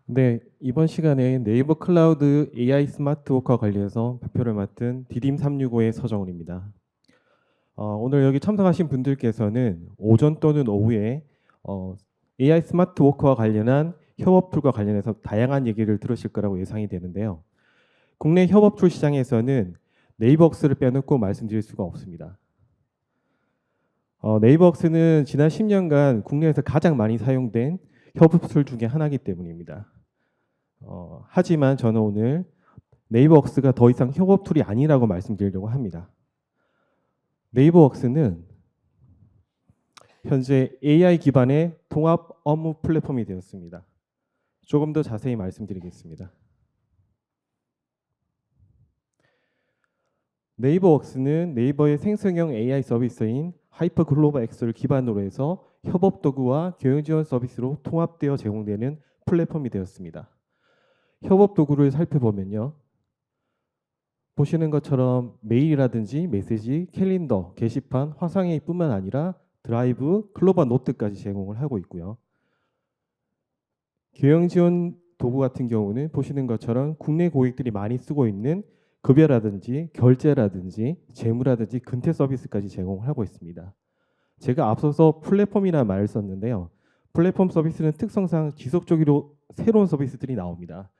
네, 이번 시간에 네이버 클라우드 AI 스마트워크와 관련해서 발표를 맡은 디딤 365의 서정훈입니다. 오늘 여기 참석하신 분들께서는 오전 또는 오후에 AI 스마트워크와 관련한 협업 툴과 관련해서 다양한 얘기를 들으실 거라고 예상이 되는데요. 국내 협업 툴 시장에서는 네이버웍스를 빼놓고 말씀드릴 수가 없습니다. 네이버웍스는 지난 10년간 국내에서 가장 많이 사용된 협업 툴 중에 하나이기 때문입니다. 하지만 저는 오늘 네이버웍스가 더 이상 협업 툴이 아니라고 말씀드리려고 합니다. 네이버웍스는 현재 AI 기반의 통합 업무 플랫폼이 되었습니다. 조금 더 자세히 말씀드리겠습니다. 네이버웍스는 네이버의 생성형 AI 서비스인 하이퍼 글로벌 엑스를 기반으로 해서 협업 도구와 교육 지원 서비스로 통합되어 제공되는 플랫폼이 되었습니다. 협업 도구를 살펴보면요. 보시는 것처럼 메일이라든지 메시지, 캘린더, 게시판, 화상회의뿐만 아니라 드라이브, 클로버 노트까지 제공을 하고 있고요. 교양 지원 도구 같은 경우는 보시는 것처럼 국내 고객들이 많이 쓰고 있는 급여라든지 결제라든지 재무라든지 근태 서비스까지 제공을 하고 있습니다. 제가 앞서서 플랫폼이라는 말을 썼는데요. 플랫폼 서비스는 특성상 지속적으로 새로운 서비스들이 나옵니다.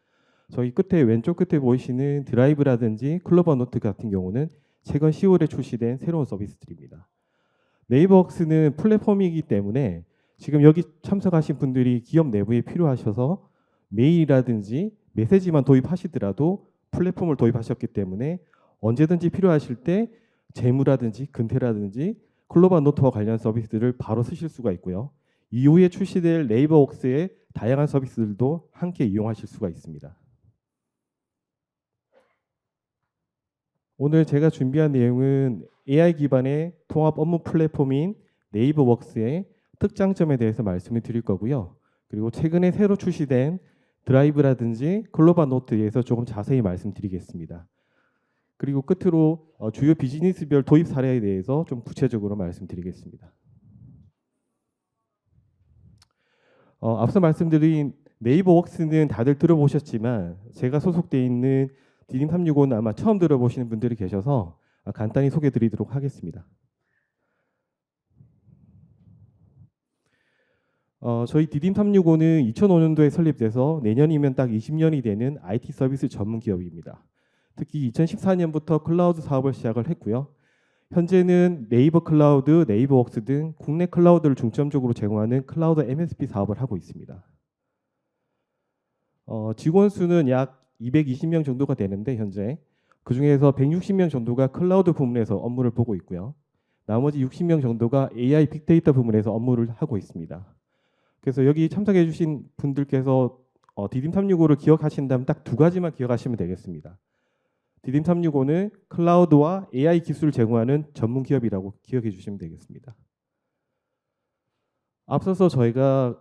저희 끝에 왼쪽 끝에 보이시는 드라이브라든지 클로버 노트 같은 경우는 최근 10월에 출시된 새로운 서비스들입니다. 네이버웍스는 플랫폼이기 때문에 지금 여기 참석하신 분들이 기업 내부에 필요하셔서 메일이라든지 메시지만 도입하시더라도 플랫폼을 도입하셨기 때문에 언제든지 필요하실 때 재무라든지 근태라든지 클로버 노트와 관련 서비스들을 바로 쓰실 수가 있고요. 이후에 출시될 네이버웍스의 다양한 서비스들도 함께 이용하실 수가 있습니다. 오늘 제가 준비한 내용은 AI 기반의 통합 업무 플랫폼인 네이버웍스의 특장점에 대해서 말씀을 드릴 거고요. 그리고 최근에 새로 출시된 드라이브라든지 글로벌 노트에 대해서 조금 자세히 말씀드리겠습니다. 그리고 끝으로 주요 비즈니스별 도입 사례에 대해서 좀 구체적으로 말씀드리겠습니다. 앞서 말씀드린 네이버웍스는 다들 들어보셨지만 제가 소속돼 있는 디딤 365는 아마 처음 들어보시는 분들이 계셔서 간단히 소개드리도록 하겠습니다. 저희 디딤 365는 2005년도에 설립돼서 내년이면 딱 20년이 되는 IT 서비스 전문 기업입니다. 특히 2014년부터 클라우드 사업을 시작을 했고요. 현재는 네이버 클라우드, 네이버웍스 등 국내 클라우드를 중점적으로 제공하는 클라우드 MSP 사업을 하고 있습니다. 직원 수는 약 220명 정도가 되는데 현재 그중에서 160명 정도가 클라우드 부문에서 업무를 보고 있고요. 나머지 60명 정도가 AI 빅데이터 부문에서 업무를 하고 있습니다. 그래서 여기 참석해 주신 분들께서 디딤 365를 기억하신다면 딱 두 가지만 기억하시면 되겠습니다. 디딤 365는 클라우드와 AI 기술을 제공하는 전문 기업이라고 기억해 주시면 되겠습니다. 앞서서 저희가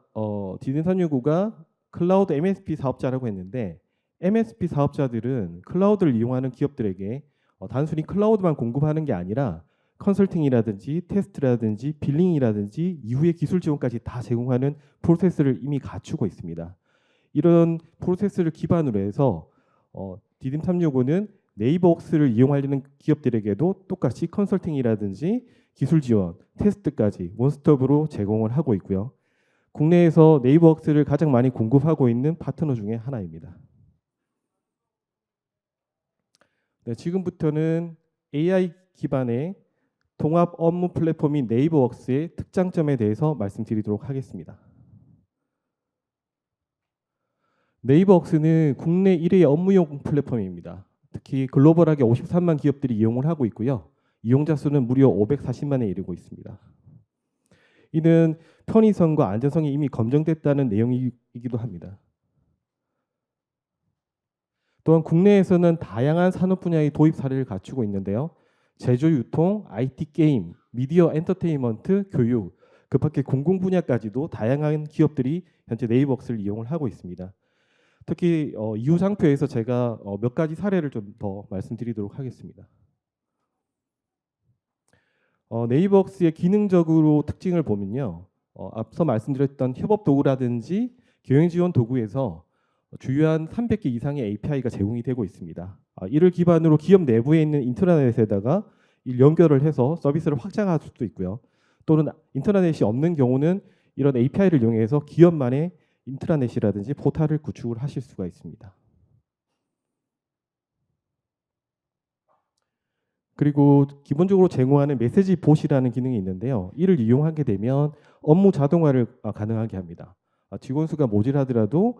디딤 365가 클라우드 MSP 사업자라고 했는데 MSP 사업자들은 클라우드를 이용하는 기업들에게 단순히 클라우드만 공급하는 게 아니라 컨설팅이라든지 테스트라든지 빌링이라든지 이후의 기술 지원까지 다 제공하는 프로세스를 이미 갖추고 있습니다. 이런 프로세스를 기반으로 해서 디딤 365는 네이버웍스를 이용하려는 기업들에게도 똑같이 컨설팅이라든지 기술 지원, 테스트까지 원스톱으로 제공을 하고 있고요. 국내에서 네이버웍스를 가장 많이 공급하고 있는 파트너 중에 하나입니다. 네, 지금부터는 AI 기반의 통합 업무 플랫폼인 네이버웍스의 특장점에 대해서 말씀드리도록 하겠습니다. 네이버웍스는 국내 1회 업무용 플랫폼입니다. 특히 글로벌하게 53만 기업들이 이용을 하고 있고요. 이용자 수는 무려 540만에 이르고 있습니다. 이는 편의성과 안전성이 이미 검증됐다는 내용이기도 합니다. 또한 국내에서는 다양한 산업 분야의 도입 사례를 갖추고 있는데요. 제조, 유통, IT 게임, 미디어 엔터테인먼트, 교육, 그밖에 공공 분야까지도 다양한 기업들이 현재 네이버웍스를 이용을 하고 있습니다. 특히 이후 상표에서 제가 몇 가지 사례를 좀 더 말씀드리도록 하겠습니다. 네이버웍스의 기능적으로 특징을 보면요. 앞서 말씀드렸던 협업 도구라든지 교육 지원 도구에서 주요한 300개 이상의 API가 제공이 되고 있습니다. 이를 기반으로 기업 내부에 있는 인트라넷에다가 연결을 해서 서비스를 확장할 수도 있고요. 또는 인터넷이 없는 경우는 이런 API를 이용해서 기업만의 인트라넷이라든지 포탈을 구축을 하실 수가 있습니다. 그리고 기본적으로 제공하는 메시지 봇이라는 기능이 있는데요. 이를 이용하게 되면 업무 자동화를 가능하게 합니다. 직원 수가 모자라더라도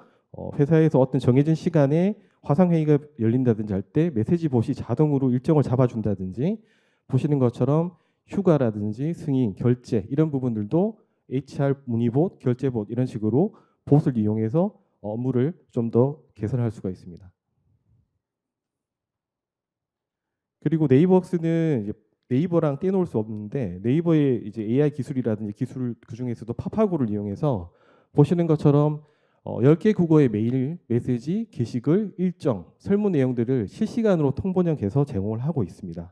회사에서 어떤 정해진 시간에 화상회의가 열린다든지 할 때 메시지 봇이 자동으로 일정을 잡아준다든지, 보시는 것처럼 휴가라든지 승인, 결제 이런 부분들도 HR 문의봇, 결제봇 이런 식으로 봇을 이용해서 업무를 좀 더 개선할 수가 있습니다. 그리고 네이버웍스는 이제 네이버랑 떼놓을 수 없는데, 네이버의 이제 AI 기술이라든지 기술 그 중에서도 파파고를 이용해서 보시는 것처럼 10개 국어의 메일, 메시지, 게시글, 일정, 설문 내용들을 실시간으로 통번역해서 제공을 하고 있습니다.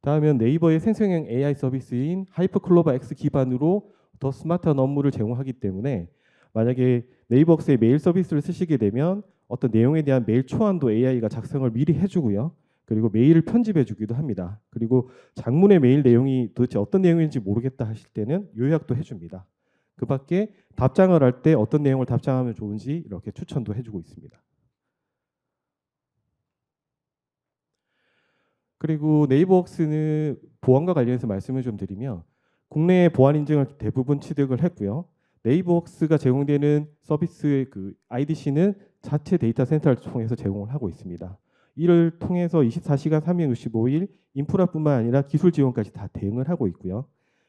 다음은 네이버의 생성형 AI 서비스인 하이퍼클로바 X 기반으로 더 스마트한 업무를 제공하기 때문에, 만약에 네이버웍스의 메일 서비스를 쓰시게 되면 어떤 내용에 대한 메일 초안도 AI가 작성을 미리 해주고요. 그리고 메일을 편집해 주기도 합니다. 그리고 장문의 메일 내용이 도대체 어떤 내용인지 모르겠다 하실 때는 요약도 해줍니다. 그 밖에 답장을 할 때 어떤 내용을 답장하면 좋은지 이렇게 추천도 해주고 있습니다. 그리고 네이버웍스는 보안과 관련해서 말씀을 좀 드리면, 국내의 보안 인증을 대부분 취득을 했고요. 네이버웍스가 제공되는 서비스의 그 IDC는 자체 데이터 센터를 통해서 제공을 하고 있습니다. 이를 통해서 24시간 365일 인프라뿐만 아니라 기술 지원까지 다 대응을 하고 있고요.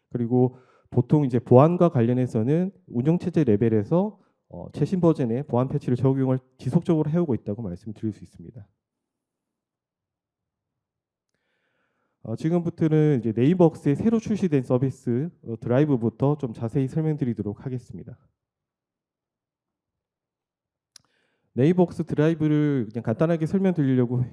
그리고 보통 이제 보안과 관련해서는 운영체제 레벨에서 최신 버전의 보안 패치를 적용을 지속적으로 해오고 있다고 말씀드릴 수 있습니다. 지금부터는 이제 네이버웍스의 새로 출시된 서비스 드라이브부터 좀 자세히 설명드리도록 하겠습니다. 네이버웍스 드라이브를 그냥 간단하게 설명드리려고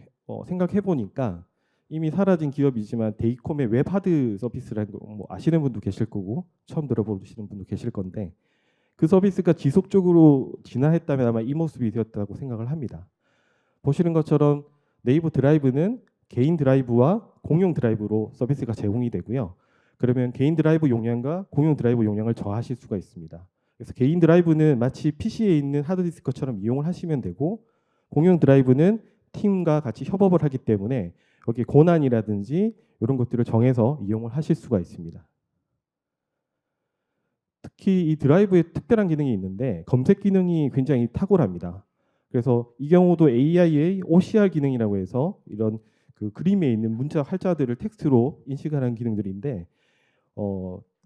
생각해 보니까, 이미 사라진 기업이지만 데이콤의 웹하드 서비스라는 거 뭐 아시는 분도 계실 거고 처음 들어보시는 분도 계실 건데, 그 서비스가 지속적으로 진화했다면 아마 이 모습이 되었다고 생각을 합니다. 보시는 것처럼 네이버 드라이브는 개인 드라이브와 공용 드라이브로 서비스가 제공이 되고요. 그러면 개인 드라이브 용량과 공용 드라이브 용량을 저하실 수가 있습니다. 그래서 개인 드라이브는 마치 PC에 있는 하드디스크처럼 이용을 하시면 되고, 공용 드라이브는 팀과 같이 협업을 하기 때문에 여기 권한이라든지 이런 것들을 정해서 이용을 하실 수가 있습니다. 특히 이 드라이브에 특별한 기능이 있는데, 검색 기능이 굉장히 탁월합니다. 그래서 이 경우도 AI의 OCR 기능이라고 해서 이런 그 그림에 있는 문자 활자들을 텍스트로 인식하는 기능들인데,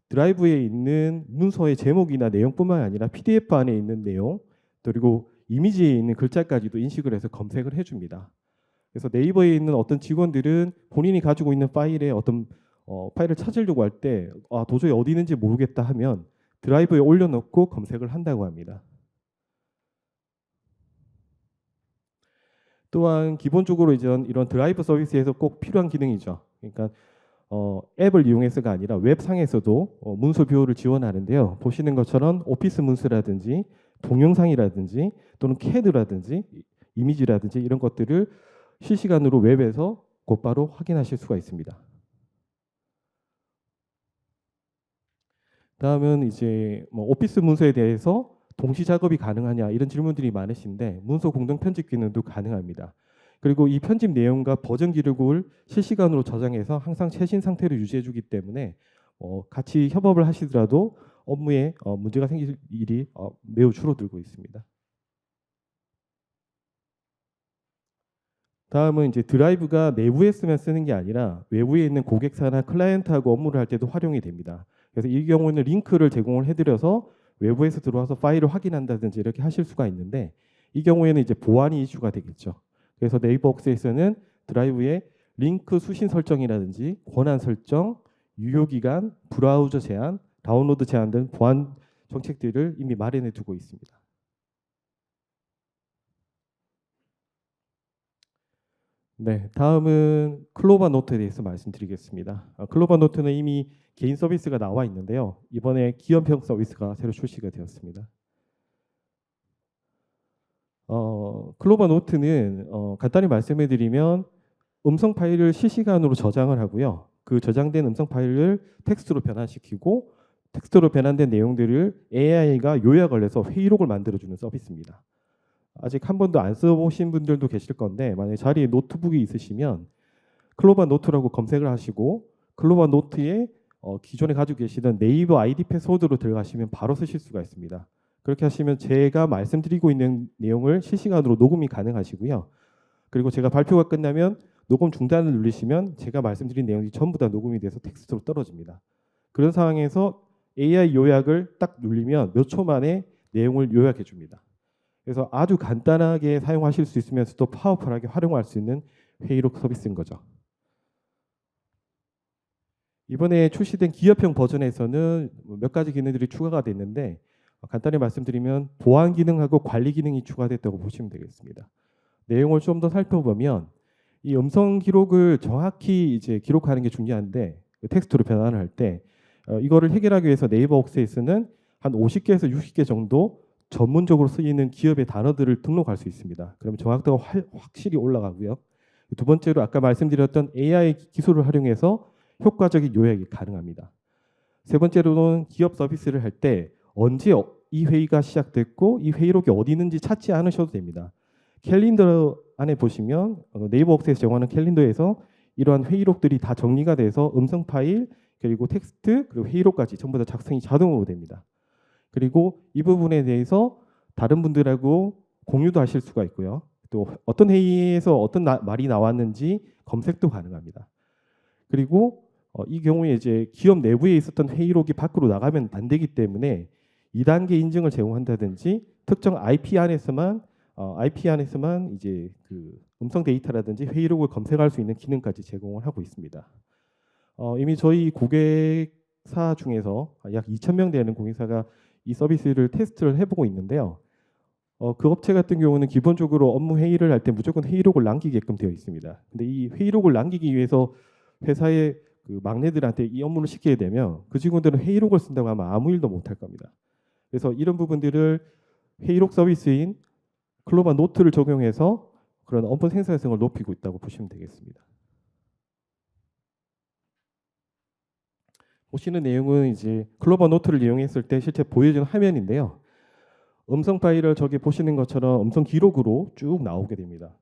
드라이브에 있는 문서의 제목이나 내용뿐만 아니라 PDF 안에 있는 내용, 그리고 이미지에 있는 글자까지도 인식을 해서 검색을 해줍니다. 그래서 네이버에 있는 어떤 직원들은 본인이 가지고 있는 파일에 어떤 파일을 찾으려고 할 때 도저히 어디 있는지 모르겠다 하면 드라이브에 올려놓고 검색을 한다고 합니다. 또한 기본적으로 이런 드라이브 서비스에서 꼭 필요한 기능이죠. 그러니까 앱을 이용해서가 아니라 웹상에서도 문서 뷰어를 지원하는데요. 보시는 것처럼 오피스 문서라든지 동영상이라든지 또는 CAD라든지 이미지라든지 이런 것들을 실시간으로 웹에서 곧바로 확인하실 수가 있습니다. 다음은 이제 오피스 문서에 대해서 동시 작업이 가능하냐 이런 질문들이 많으신데, 문서 공동 편집 기능도 가능합니다. 그리고 이 편집 내용과 버전 기록을 실시간으로 저장해서 항상 최신 상태로 유지해주기 때문에 같이 협업을 하시더라도 업무에 문제가 생길 일이 매우 줄어들고 있습니다. 다음은 이제 드라이브가 내부에서만 쓰는 게 아니라 외부에 있는 고객사나 클라이언트하고 업무를 할 때도 활용이 됩니다. 그래서 이 경우에는 링크를 제공을 해드려서 외부에서 들어와서 파일을 확인한다든지 이렇게 하실 수가 있는데, 이 경우에는 이제 보안이 이슈가 되겠죠. 그래서 네이버웍스에서는 드라이브에 링크 수신 설정이라든지 권한 설정, 유효 기간, 브라우저 제한, 다운로드 제한 등 보안 정책들을 이미 마련해 두고 있습니다. 네, 다음은 클로바 노트에 대해서 말씀드리겠습니다. 클로바 노트는 이미 개인 서비스가 나와 있는데요. 이번에 기업형 서비스가 새로 출시가 되었습니다. 클로바 노트는 간단히 말씀해 드리면 음성 파일을 실시간으로 저장을 하고요. 그 저장된 음성 파일을 텍스트로 변환시키고 텍스트로 변환된 내용들을 AI가 요약을 해서 회의록을 만들어주는 서비스입니다. 아직 한 번도 안 써보신 분들도 계실 건데 만약에 자리에 노트북이 있으시면 클로바 노트라고 검색을 하시고 클로바 노트에 기존에 가지고 계시던 네이버 아이디 패스워드로 들어가시면 바로 쓰실 수가 있습니다. 그렇게 하시면 제가 말씀드리고 있는 내용을 실시간으로 녹음이 가능하시고요. 그리고 제가 발표가 끝나면 녹음 중단을 누르시면 제가 말씀드린 내용이 전부 다 녹음이 돼서 텍스트로 떨어집니다. 그런 상황에서 AI 요약을 딱 누르면 몇 초 만에 내용을 요약해 줍니다. 그래서 아주 간단하게 사용하실 수 있으면서도 파워풀하게 활용할 수 있는 회의록 서비스인 거죠. 이번에 출시된 기업형 버전에서는 몇 가지 기능들이 추가가 됐는데 간단히 말씀드리면 보안 기능하고 관리 기능이 추가됐다고 보시면 되겠습니다. 내용을 좀 더 살펴보면 이 음성 기록을 정확히 이제 기록하는 게 중요한데 텍스트로 변환을 할 때 이거를 해결하기 위해서 네이버 옥세스는 한 50개에서 60개 정도 전문적으로 쓰이는 기업의 단어들을 등록할 수 있습니다. 그러면 정확도가 확실히 올라가고요. 두 번째로 아까 말씀드렸던 AI 기술을 활용해서 효과적인 요약이 가능합니다. 세 번째로는 기업 서비스를 할 때 언제 이 회의가 시작됐고 이 회의록이 어디 있는지 찾지 않으셔도 됩니다. 캘린더 안에 보시면 네이버 옥세스 제공하는 캘린더에서 이러한 회의록들이 다 정리가 돼서 음성 파일 그리고 텍스트 그리고 회의록까지 전부 다 작성이 자동으로 됩니다. 그리고 이 부분에 대해서 다른 분들하고 공유도 하실 수가 있고요. 또 어떤 회의에서 어떤 말이 나왔는지 검색도 가능합니다. 그리고 이 경우에 이제 기업 내부에 있었던 회의록이 밖으로 나가면 안 되기 때문에 2단계 인증을 제공한다든지 특정 IP 안에서만 이제 그 음성 데이터라든지 회의록을 검색할 수 있는 기능까지 제공을 하고 있습니다. 이미 저희 고객사 중에서 약 2,000명 되는 고객사가 이 서비스를 테스트를 해보고 있는데요. 그 업체 같은 경우는 기본적으로 업무 회의를 할 때 무조건 회의록을 남기게끔 되어 있습니다. 근데 이 회의록을 남기기 위해서 회사의 그 막내들한테 이 업무를 시키게 되면 그 직원들은 회의록을 쓴다고 하면 아무 일도 못할 겁니다. 그래서 이런 부분들을 회의록 서비스인 클로바 노트를 적용해서 그런 업무 생산성을 높이고 있다고 보시면 되겠습니다. 보시는 내용은 이제 클로바 노트를 이용했을 때 실제 보여지는 화면인데요. 음성 파일을 저기 보시는 것처럼 음성 기록으로 쭉 나오게 됩니다.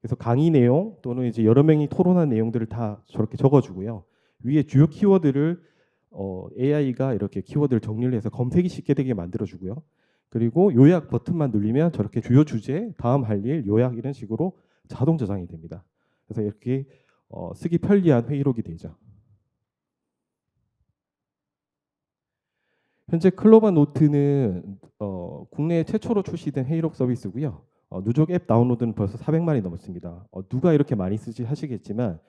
그래서 강의 내용 또는 이제 여러 명이 토론한 내용들을 다 저렇게 적어주고요. 위에 주요 키워드를 AI가 이렇게 키워드를 정리를 해서 검색이 쉽게 되게 만들어주고요. 그리고 요약 버튼만 누르면 저렇게 주요 주제, 다음 할 일, 요약 이런 식으로 자동 저장이 됩니다. 그래서 이렇게 쓰기 편리한 회의록이 되죠. 현재 클로바 노트는 국내 최초로 출시된 회의록 서비스고요. 누적 앱 다운로드는 벌써 400만이 넘었습니다. 누가 이렇게 많이 쓰지 하시겠지만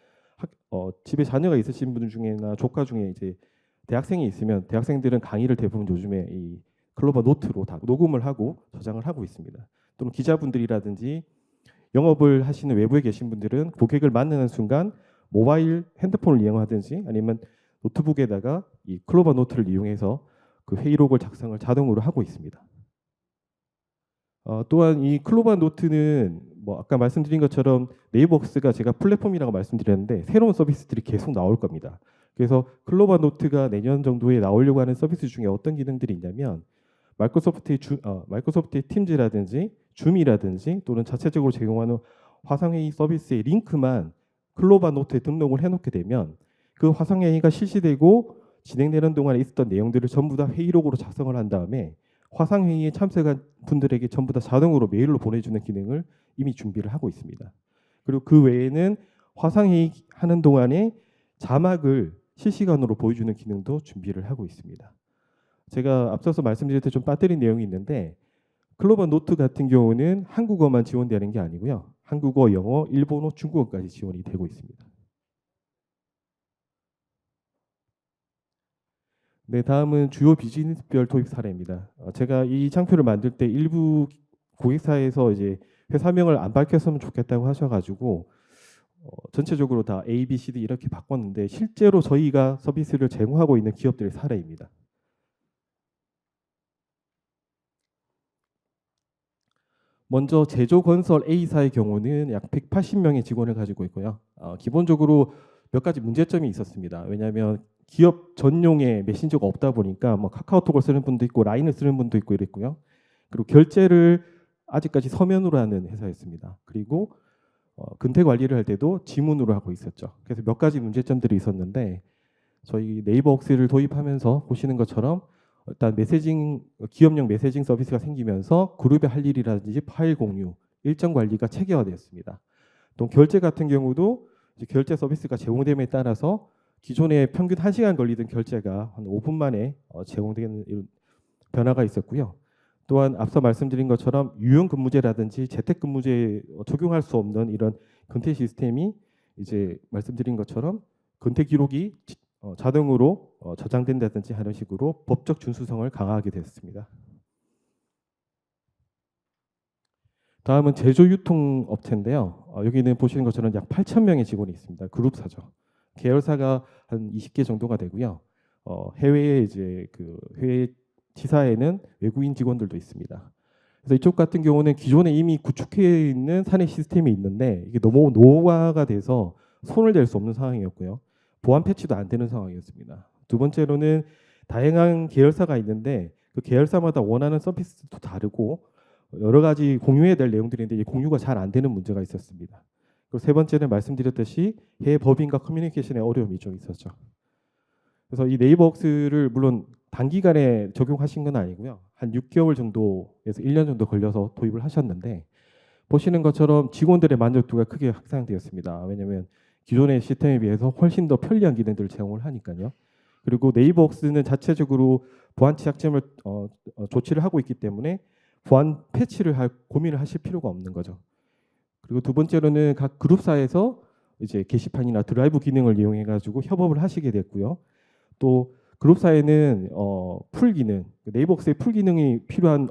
집에 자녀가 있으신 분 중에나 조카 중에 이제 대학생이 있으면 대학생들은 강의를 대부분 요즘에 이 클로바 노트로 다 녹음을 하고 저장을 하고 있습니다. 또는 기자분들이라든지 영업을 하시는 외부에 계신 분들은 고객을 만나는 순간 모바일 핸드폰을 이용하든지 아니면 노트북에다가 이 클로바 노트를 이용해서 그 회의록을 작성을 자동으로 하고 있습니다. 또한 이 클로바 노트는 뭐 아까 말씀드린 것처럼 네이버웍스가 제가 플랫폼이라고 말씀드렸는데 새로운 서비스들이 계속 나올 겁니다. 그래서 클로바 노트가 내년 정도에 나오려고 하는 서비스 중에 어떤 기능들이 있냐면 마이크로소프트의 팀즈라든지 줌이라든지 또는 자체적으로 제공하는 화상회의 서비스의 링크만 클로바 노트에 등록을 해놓게 되면 그 화상회의가 실시되고 진행되는 동안에 있었던 내용들을 전부 다 회의록으로 작성을 한 다음에 화상회의에 참석한 분들에게 전부 다 자동으로 메일로 보내주는 기능을 이미 준비를 하고 있습니다. 그리고 그 외에는 화상회의 하는 동안에 자막을 실시간으로 보여주는 기능도 준비를 하고 있습니다. 제가 앞서서 말씀드릴 때 좀 빠뜨린 내용이 있는데 클로바 노트 같은 경우는 한국어만 지원되는 게 아니고요. 한국어, 영어, 일본어, 중국어까지 지원이 되고 있습니다. 네, 다음은 주요 비즈니스별 도입 사례입니다. 제가 이 장표를 만들 때 일부 고객사에서 이제 회사명을 안 밝혔으면 좋겠다고 하셔가지고 전체적으로 다 A, B, C, D 이렇게 바꿨는데 실제로 저희가 서비스를 제공하고 있는 기업들의 사례입니다. 먼저 제조건설 A사의 경우는 약 180명의 직원을 가지고 있고요. 기본적으로 몇 가지 문제점이 있었습니다. 왜냐하면 기업 전용의 메신저가 없다 보니까 뭐 카카오톡을 쓰는 분도 있고 라인을 쓰는 분도 있고 이랬고요. 그리고 결제를 아직까지 서면으로 하는 회사였습니다. 그리고 근태 관리를 할 때도 지문으로 하고 있었죠. 그래서 몇 가지 문제점들이 있었는데 저희 네이버웍스를 도입하면서 보시는 것처럼 일단 기업용 메시징 서비스가 생기면서 그룹의 할 일이라든지 파일 공유, 일정 관리가 체계화되었습니다. 또 결제 같은 경우도 이제 결제 서비스가 제공됨에 따라서 기존에 평균 1시간 걸리던 결제가 한 5분 만에 제공되는 이런 변화가 있었고요. 또한 앞서 말씀드린 것처럼 유연근무제라든지 재택근무제에 적용할 수 없는 이런 근태 시스템이 이제 말씀드린 것처럼 근태 기록이 자동으로 저장된다든지 하는 식으로 법적 준수성을 강화하게 됐습니다. 다음은 제조 유통 업체인데요. 여기는 보시는 것처럼 약 8,000명의 직원이 있습니다. 그룹사죠. 계열사가 한 20개 정도가 되고요. 해외에 이제 그 해외 지사에는 외국인 직원들도 있습니다. 그래서 이쪽 같은 경우는 기존에 이미 구축해 있는 사내 시스템이 있는데 이게 너무 노후화가 돼서 손을 댈 수 없는 상황이었고요. 보안 패치도 안 되는 상황이었습니다. 두 번째로는 다양한 계열사가 있는데 그 계열사마다 원하는 서비스도 다르고 여러 가지 공유해야 될 내용들이 있는데 공유가 잘 안 되는 문제가 있었습니다. 그리고 세 번째는 말씀드렸듯이 해외 법인과 커뮤니케이션의 어려움이 좀 있었죠. 그래서 이 네이버웍스를 물론 단기간에 적용하신 건 아니고요. 한 6개월 정도에서 1년 정도 걸려서 도입을 하셨는데 보시는 것처럼 직원들의 만족도가 크게 향상되었습니다. 왜냐하면 기존의 시스템에 비해서 훨씬 더 편리한 기능들을 제공을 하니까요. 그리고 네이버웍스는 자체적으로 보안 취약점을 조치를 하고 있기 때문에 보안 패치를 고민을 하실 필요가 없는 거죠. 그리고 두 번째로는 각 그룹사에서 이제 게시판이나 드라이브 기능을 이용해 가지고 협업을 하시게 됐고요. 또 그룹사에는 풀 기능, 네이버웍스의 풀 기능이 필요한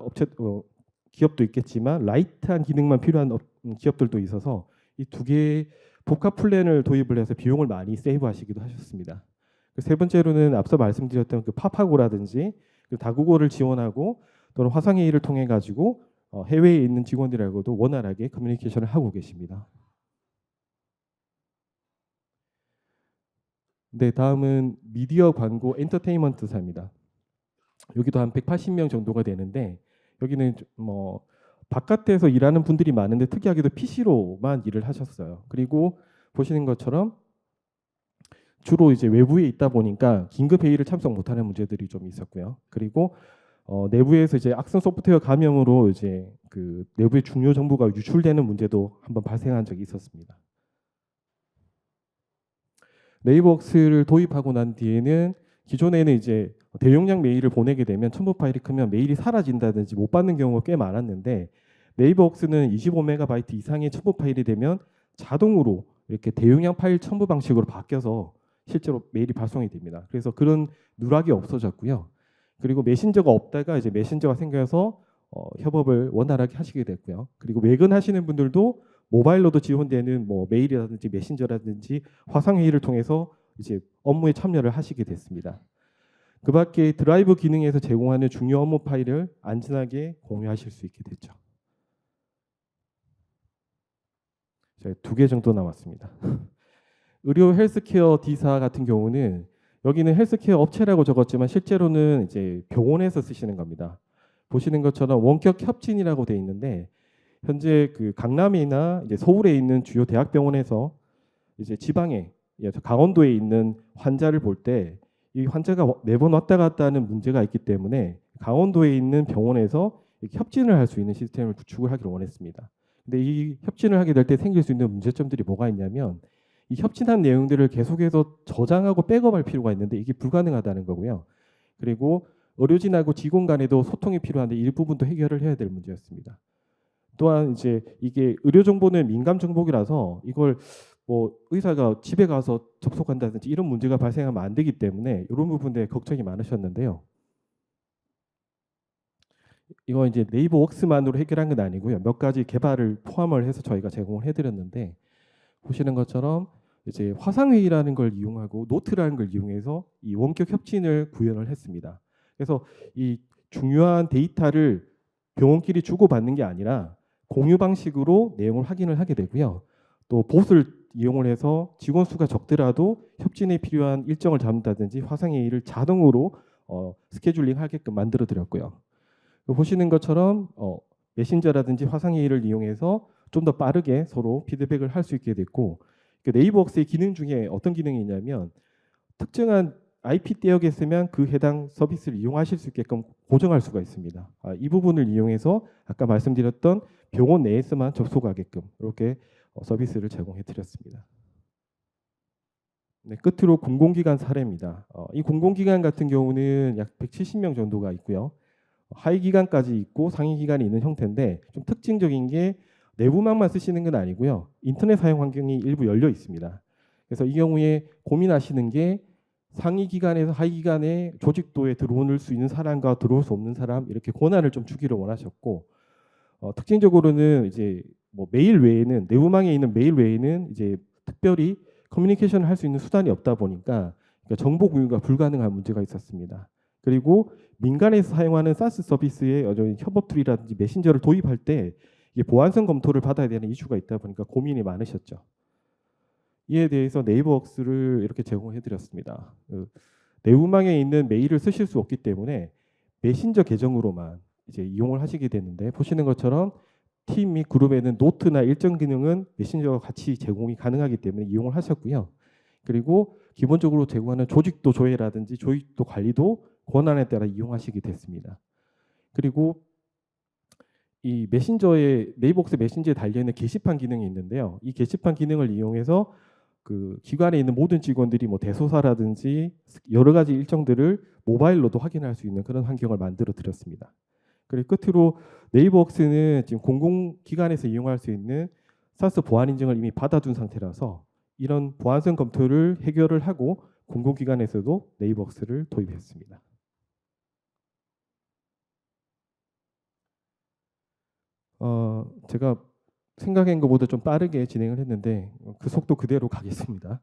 기업도 있겠지만 라이트한 기능만 필요한 기업들도 있어서 이 두 개의 복합 플랜을 도입을 해서 비용을 많이 세이브하시기도 하셨습니다. 세 번째로는 앞서 말씀드렸던 그 파파고라든지 그 다국어를 지원하고 또는 화상회의를 통해 가지고 해외에 있는 직원들하고도 원활하게 커뮤니케이션을 하고 계십니다. 네, 다음은 미디어 광고 엔터테인먼트사입니다. 여기도 한 180명 정도가 되는데 여기는 뭐 바깥에서 일하는 분들이 많은데 특이하게도 PC로만 일을 하셨어요. 그리고 보시는 것처럼 주로 이제 외부에 있다 보니까 긴급 회의를 참석 못하는 문제들이 좀 있었고요. 그리고 내부에서 이제 악성 소프트웨어 감염으로 이제 그 내부의 중요 정보가 유출되는 문제도 한번 발생한 적이 있었습니다. 네이버웍스를 도입하고 난 뒤에는 기존에는 이제 대용량 메일을 보내게 되면 첨부 파일이 크면 메일이 사라진다든지 못 받는 경우가 꽤 많았는데 네이버웍스는 25MB 이상의 첨부 파일이 되면 자동으로 이렇게 대용량 파일 첨부 방식으로 바뀌어서 실제로 메일이 발송이 됩니다. 그래서 그런 누락이 없어졌고요. 그리고 메신저가 없다가 이제 메신저가 생겨서 협업을 원활하게 하시게 됐고요. 그리고 외근하시는 분들도 모바일로도 지원되는 뭐 메일이라든지 메신저라든지 화상회의를 통해서 이제 업무에 참여를 하시게 됐습니다. 그 밖에 드라이브 기능에서 제공하는 중요 업무 파일을 안전하게 공유하실 수 있게 됐죠. 저희 2개 정도 남았습니다. 의료 헬스케어 D사 같은 경우는 여기는 헬스케어 업체라고 적었지만 실제로는 이제 병원에서 쓰시는 겁니다. 보시는 것처럼 원격 협진이라고 되어 있는데 현재 그 강남이나 이제 서울에 있는 주요 대학병원에서 이제 지방에 강원도에 있는 환자를 볼 때 이 환자가 매번 왔다 갔다 하는 문제가 있기 때문에 강원도에 있는 병원에서 협진을 할 수 있는 시스템을 구축을 하기를 원했습니다. 근데 이 협진을 하게 될 때 생길 수 있는 문제점들이 뭐가 있냐면 이 협진한 내용들을 계속해서 저장하고 백업할 필요가 있는데 이게 불가능하다는 거고요. 그리고 의료진하고 직원 간에도 소통이 필요한데 일부분도 해결을 해야 될 문제였습니다. 또한 이제 이게 의료 정보는 민감 정보라서 이걸 뭐 의사가 집에 가서 접속한다든지 이런 문제가 발생하면 안 되기 때문에 이런 부분에 걱정이 많으셨는데요. 이거 이제 네이버웍스만으로 해결한 건 아니고요. 몇 가지 개발을 포함을 해서 저희가 제공을 해드렸는데 보시는 것처럼 이제 화상회의라는 걸 이용하고 노트라는 걸 이용해서 이 원격 협진을 구현을 했습니다. 그래서 이 중요한 데이터를 병원끼리 주고받는 게 아니라 공유 방식으로 내용을 확인을 하게 되고요. 또 봇을 이용을 해서 직원 수가 적더라도 협진에 필요한 일정을 잡는다든지 화상회의를 자동으로 스케줄링 하게끔 만들어 드렸고요. 보시는 것처럼 메신저라든지 화상회의를 이용해서 좀 더 빠르게 서로 피드백을 할 수 있게 됐고, 네이버웍스의 기능 중에 어떤 기능이 있냐면 특정한 IP 대역에 쓰면 그 해당 서비스를 이용하실 수 있게끔 고정할 수가 있습니다. 이 부분을 이용해서 아까 말씀드렸던 병원 내에서만 접속하게끔 이렇게 서비스를 제공해 드렸습니다. 네, 끝으로 공공기관 사례입니다. 이 공공기관 같은 경우는 약 170명 정도가 있고요. 하위 기관까지 있고 상위 기관이 있는 형태인데 좀 특징적인 게 내부망만 쓰시는 건 아니고요. 인터넷 사용 환경이 일부 열려 있습니다. 그래서 이 경우에 고민하시는 게 상위 기관에서 하위 기관의 조직도에 들어올 수 있는 사람과 들어올 수 없는 사람 이렇게 권한을 좀 주기를 원하셨고, 특징적으로는 이제 뭐 메일 외에는 내부망에 있는 메일 외에는 이제 특별히 커뮤니케이션을 할 수 있는 수단이 없다 보니까 정보 공유가 불가능한 문제가 있었습니다. 그리고 민간에서 사용하는 사스 서비스에 여전히 협업 툴이라든지 메신저를 도입할 때 이게 보안성 검토를 받아야 되는 이슈가 있다 보니까 고민이 많으셨죠. 이에 대해서 네이버웍스를 이렇게 제공해 드렸습니다. 내부망에 있는 메일을 쓰실 수 없기 때문에 메신저 계정으로만 이제 이용을 하시게 되는데, 보시는 것처럼 팀 및 그룹에는 노트나 일정 기능은 메신저와 같이 제공이 가능하기 때문에 이용을 하셨고요. 그리고 기본적으로 제공하는 조직도 조회라든지 조직도 관리도 권한에 따라 이용하시게 됐습니다. 그리고 이 메신저에 네이버웍스 메신저에 달려있는 게시판 기능이 있는데요. 이 게시판 기능을 이용해서 그 기관에 있는 모든 직원들이 뭐 대소사라든지 여러 가지 일정들을 모바일로도 확인할 수 있는 그런 환경을 만들어 드렸습니다. 그리고 끝으로 네이버웍스는 지금 공공기관에서 이용할 수 있는 사스 보안 인증을 이미 받아둔 상태라서 이런 보안성 검토를 해결을 하고 공공기관에서도 네이버웍스를 도입했습니다. 제가 생각한 것보다 좀 빠르게 진행을 했는데 그 속도 그대로 가겠습니다.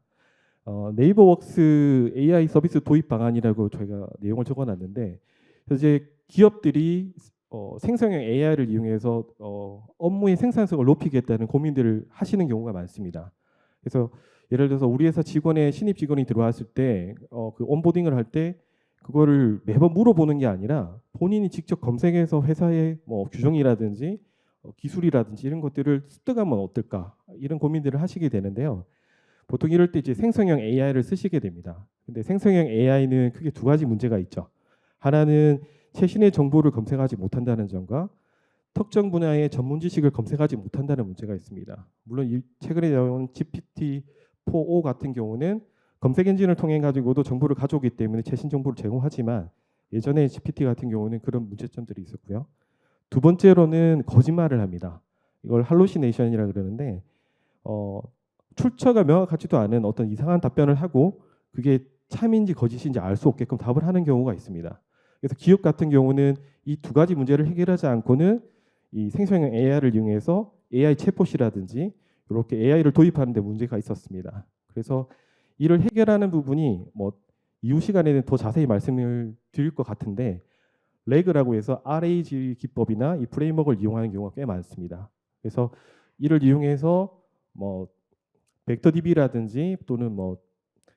네이버웍스 AI 서비스 도입 방안이라고 저희가 내용을 적어놨는데, 이제 기업들이 생성형 AI를 이용해서 업무의 생산성을 높이겠다는 고민들을 하시는 경우가 많습니다. 그래서 예를 들어서 우리 회사 직원의 신입 직원이 들어왔을 때 그 온보딩을 할 때 그거를 매번 물어보는 게 아니라 본인이 직접 검색해서 회사의 뭐 규정이라든지 기술이라든지 이런 것들을 습득하면 어떨까, 이런 고민들을 하시게 되는데요. 보통 이럴 때 이제 생성형 AI를 쓰시게 됩니다. 근데 생성형 AI는 크게 두 가지 문제가 있죠. 하나는 최신의 정보를 검색하지 못한다는 점과 특정 분야의 전문 지식을 검색하지 못한다는 문제가 있습니다. 물론 최근에 나온 GPT-4o 같은 경우는 검색 엔진을 통해 가지고도 정보를 가져오기 때문에 최신 정보를 제공하지만 예전에 GPT 같은 경우는 그런 문제점들이 있었고요. 두 번째로는 거짓말을 합니다. 이걸 할루시네이션이라 그러는데 출처가 명확하지도 않은 어떤 이상한 답변을 하고 그게 참인지 거짓인지 알 수 없게끔 답을 하는 경우가 있습니다. 그래서 기업 같은 경우는 이 두 가지 문제를 해결하지 않고는 이 생성형 AI를 이용해서 AI 챗봇이라든지 이렇게 AI를 도입하는 데 문제가 있었습니다. 그래서 이를 해결하는 부분이 뭐 이후 시간에는 더 자세히 말씀을 드릴 것 같은데, 레그라고 해서 RAG 기법이나 이 프레임워크를 이용하는 경우가 꽤 많습니다. 그래서 이를 이용해서 뭐 벡터DB라든지 또는 뭐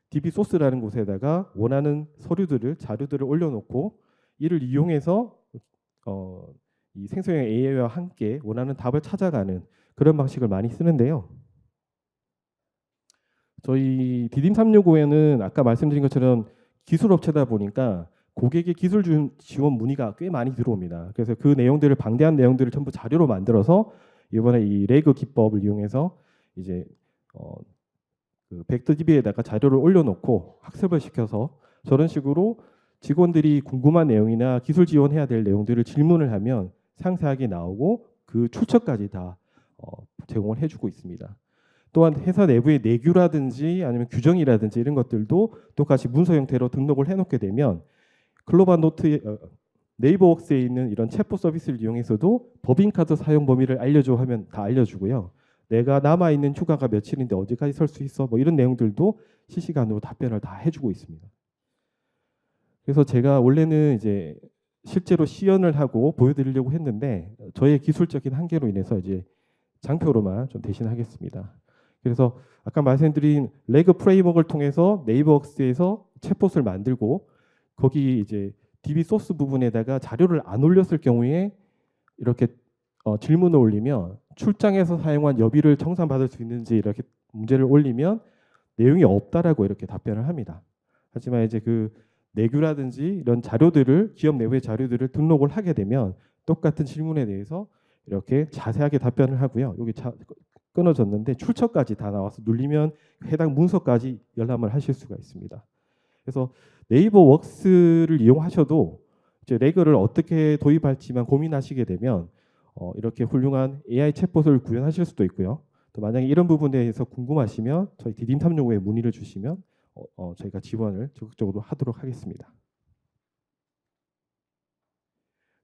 DB 소스라는 곳에다가 원하는 자료들을 올려놓고 이를 이용해서 이 생성형 AI와 함께 원하는 답을 찾아가는 그런 방식을 많이 쓰는데요. 저희 디딤365에는 아까 말씀드린 것처럼 기술업체다 보니까 고객의 기술 지원 문의가 꽤 많이 들어옵니다. 그래서 그 내용들을 방대한 내용들을 전부 자료로 만들어서 이번에 이 레그 기법을 이용해서 이제 그 벡터DB에다가 자료를 올려놓고 학습을 시켜서 저런 식으로 직원들이 궁금한 내용이나 기술 지원해야 될 내용들을 질문을 하면 상세하게 나오고 그 출처까지 다 제공을 해주고 있습니다. 또한 회사 내부의 내규라든지 아니면 규정이라든지 이런 것들도 똑같이 문서 형태로 등록을 해놓게 되면 글로벌 노트 네이버웍스에 있는 이런 챗봇 서비스를 이용해서도 법인카드 사용 범위를 알려줘 하면 다 알려주고요. 내가 남아 있는 휴가가 며칠인데 언제까지 설 수 있어? 뭐 이런 내용들도 실시간으로 답변을 다 해주고 있습니다. 그래서 제가 원래는 이제 실제로 시연을 하고 보여드리려고 했는데 저의 기술적인 한계로 인해서 이제 장표로만 좀 대신하겠습니다. 그래서 아까 말씀드린 레그 프레임워크를 통해서 네이버웍스에서 챗봇을 만들고 거기 이제 DB 소스 부분에다가 자료를 안 올렸을 경우에 이렇게 질문을 올리면 출장에서 사용한 여비를 청산받을 수 있는지 이렇게 문제를 올리면 내용이 없다라고 이렇게 답변을 합니다. 하지만 이제 그 내규라든지 이런 자료들을 기업 내부의 자료들을 등록을 하게 되면 똑같은 질문에 대해서 이렇게 자세하게 답변을 하고요. 여기 끊어졌는데 출처까지 다 나와서 눌리면 해당 문서까지 열람을 하실 수가 있습니다. 그래서 네이버 웍스를 이용하셔도 이제 레그를 어떻게 도입할지만 고민하시게 되면 이렇게 훌륭한 AI 챗봇을 구현하실 수도 있고요. 또 만약에 이런 부분에 대해서 궁금하시면 저희 디딤탐정부에 문의를 주시면 저희가 지원을 적극적으로 하도록 하겠습니다.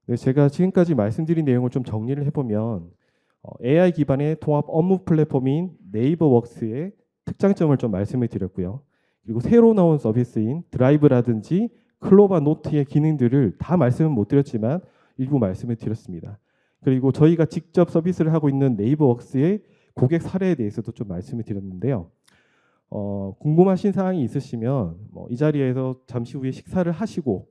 네, 제가 지금까지 말씀드린 내용을 좀 정리를 해보면 AI 기반의 통합 업무 플랫폼인 네이버 웍스의 특장점을 좀 말씀을 드렸고요. 그리고 새로 나온 서비스인 드라이브라든지 클로바 노트의 기능들을 다 말씀은 못 드렸지만 일부 말씀을 드렸습니다. 그리고 저희가 직접 서비스를 하고 있는 네이버 웍스의 고객 사례에 대해서도 좀 말씀을 드렸는데요. 궁금하신 사항이 있으시면 이 자리에서 잠시 후에 식사를 하시고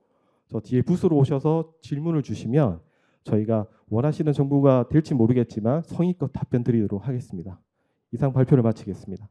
저 뒤에 부스로 오셔서 질문을 주시면 저희가 원하시는 정보가 될지 모르겠지만 성의껏 답변 드리도록 하겠습니다. 이상 발표를 마치겠습니다.